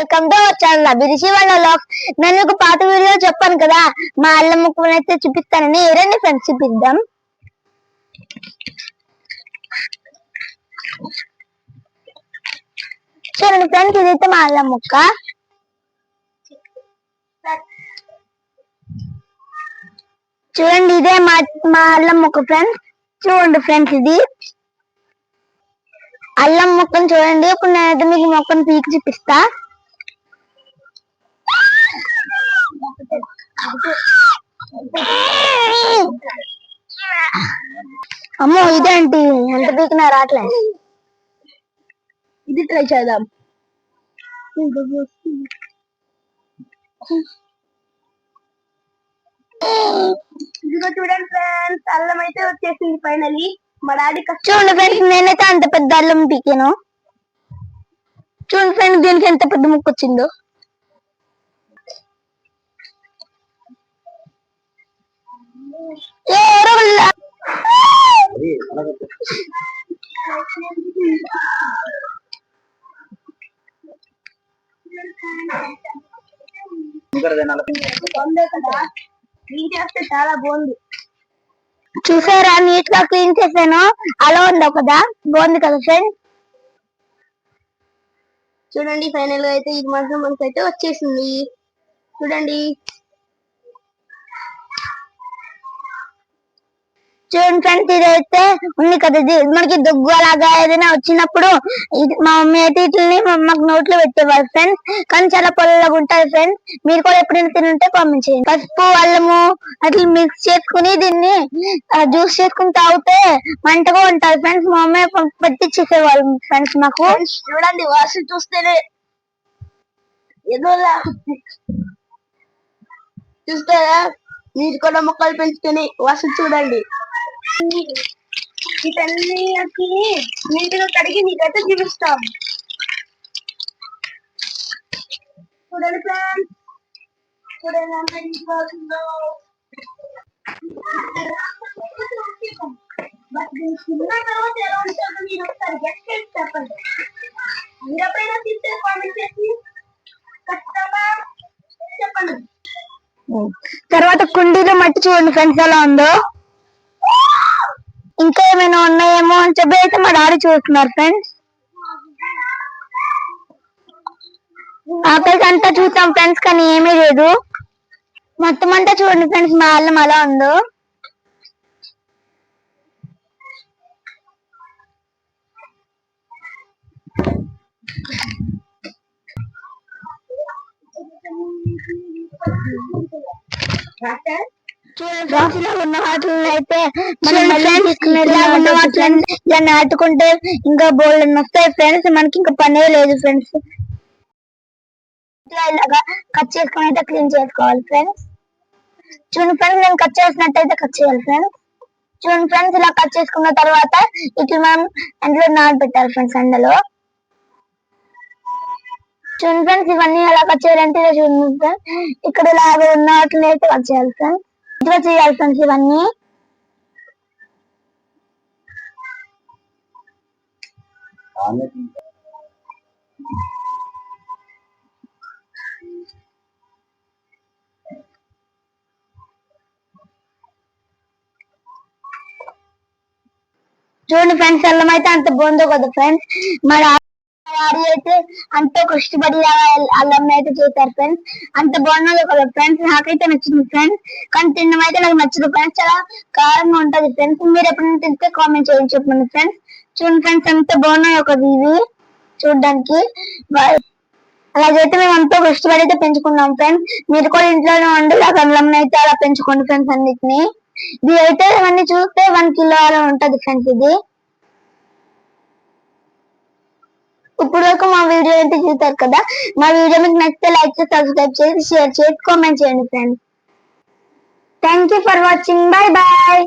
Welcome to our channel అభిరుచి వాళ్ళ. నేను ఒక పాత వీడియో చెప్పాను కదా, మా అల్లం ముక్కను అయితే చూపిస్తానని. రండి ఫ్రెండ్స్ చూపిద్దాం. చూడండి ఫ్రెండ్స్, ఇదైతే మా అల్లం ముక్క. చూడండి, ఇదే మా అల్లం ముక్క ఫ్రెండ్స్. చూడండి ఫ్రెండ్స్, ఇది అల్లం ముక్కను చూడండి. ఇప్పుడు నేనైతే మీకు మొక్కను పీకి చూపిస్తా. అమ్మో, ఇదేంటి ఎంత పీకినా రావట్లేదు. ఇది ట్రై చేద్దాం. ఇదిగో చూడండి ఫ్రెండ్స్, అల్లం అయితే వచ్చేసింది ఫైనలీ. మా డాడీ చూడండి ఫ్రెండ్స్, నేనైతే అంత పెద్ద అల్లం పీకాను. చూడండి ఫ్రెండ్స్, దీనికి ఎంత పెద్ద ముక్క వచ్చిందో. చాలా బాగుంది. చూసారా, నీట్ గా క్లీన్ చేశాను. అలా ఉందో కదా, బాగుంది కదా ఫ్రెండ్స్. చూడండి, ఫైనల్ గా అయితే ఇది మాత్రం మనకైతే వచ్చేసింది. చూడండి చూడండి ఫ్రెండ్స్, ఇదైతే ఉంది కదా, ఇది మనకి దగ్గు అలాగా ఏదైనా వచ్చినప్పుడు మా మమ్మీ అయితే ఇట్లని మాకు నోట్లో పెట్టేవారు ఫ్రెండ్స్. కానీ చాలా పొల్లగా ఉంటాయి ఫ్రెండ్స్. మీరు కూడా ఎప్పుడైనా తినుంటే కామెంట్ చేయండి. పసుపు అల్లము అట్లా మిక్స్ చేసుకుని దీన్ని జ్యూస్ చేసుకుని తాగితే మంటగా ఉంటాయి ఫ్రెండ్స్. మా మమ్మీ పట్టించేసేవాళ్ళు ఫ్రెండ్స్ మాకు. చూడండి, వాసన చూస్తేనే ఏదోలా. చూస్తారా, మీరు కూడా మొక్కలు పెంచుకొని వాసన చూడండి. వీటన్నిటికి నీటిగా కడిగి మీకైతే చూపిస్తాం. చూడండి ఫ్రెండ్స్, చూడండి అంత నీట్గా అవుతుందో. తిన్న తర్వాత ఎలా ఉంటుందో మీరు ఒకసారి గెస్ట్ చేసి చెప్పండి. మీరు ఎప్పుడైనా తింటే కామెంట్ చేసి ఖచ్చితంగా చెప్పండి. తర్వాత కుండీలో మట్టి చూడండి ఫ్రెండ్స్ ఎలా ఉందో. ఇంకా ఏమైనా ఉన్నాయేమో అని చెప్పి అయితే మా డాడీ చూస్తున్నారు ఫ్రెండ్స్. ఆకలికి అంతా చూసాం ఫ్రెండ్స్, కానీ ఏమీ లేదు. మొత్తం అంతా చూడండి ఫ్రెండ్స్, మా అల్లం అలా ఉందో. చూడండి, ఉన్న వాటిని అయితే ఇలా నాటుకుంటే ఇంకా బోల్డ్ వస్తాయి ఫ్రెండ్స్. మనకి ఇంకా పనే లేదు ఫ్రెండ్స్. ఇలాగా కట్ చేసుకుని అయితే క్లీన్ చేసుకోవాలి ఫ్రెండ్స్. చూడండి ఫ్రెండ్స్, నేను కట్ చేసినట్టయితే కట్ చేయాలి ఫ్రెండ్స్. చూడండి ఫ్రెండ్స్, ఇలా కట్ చేసుకున్న తర్వాత ఇట్లా మనం అందులో నానబెట్టాలి ఫ్రెండ్స్. అందులో చూడండి ఫ్రెండ్స్, ఇవన్నీ ఎలా కట్ చేయాలంటే చూడండి ఫ్రెండ్స్, ఇక్కడ ఇలాగ ఉన్న వాటిని అయితే కట్ చేయాలి ఫ్రెండ్స్. ఇట్లా చేయాలి ఫ్రెండ్స్ ఇవన్నీ. చూడండి ఫ్రెండ్స్, అల్లం అయితే అంత బాగుందో కదా ఫ్రెండ్స్. మా డాడీ అయితే అంత కష్టపడి అల్లం అయితే చేశారు ఫ్రెండ్స్. అంత బాగున్నదో కదా ఫ్రెండ్స్. నాకైతే నచ్చింది ఫ్రెండ్స్, కానీ తినడం అయితే నాకు నచ్చదు ఫ్రెండ్స్. చాలా కారంగా ఉంటది ఫ్రెండ్స్. మీరు ఎప్పుడైనా తింటే కామెంట్ చేయండి చెప్పండి ఫ్రెండ్స్. చూడండి ఫ్రెండ్స్, ఎంత బాగున్నాయో కదా ఇవి చూడడానికి. అలాగైతే మేము ఎంతో కష్టపడి అయితే పెంచుకున్నాం ఫ్రెండ్స్. మీరు కూడా ఇంట్లోనే ఉండి అల్లం అయితే అలా పెంచుకోండి ఫ్రెండ్స్ అన్నిటిని. ఇది అయితే ఇవన్నీ చూస్తే 1 కిలో అలా ఉంటది ఫ్రెండ్స్ ఇది. ఇప్పుడు వరకు మా వీడియో అయితే చూసారు కదా. మా వీడియో మీకు నచ్చితే లైక్ చేసి, సబ్స్క్రైబ్ చేసి, షేర్ చేసి, కామెంట్ చేయండి friends. Thank you for watching. Bye bye.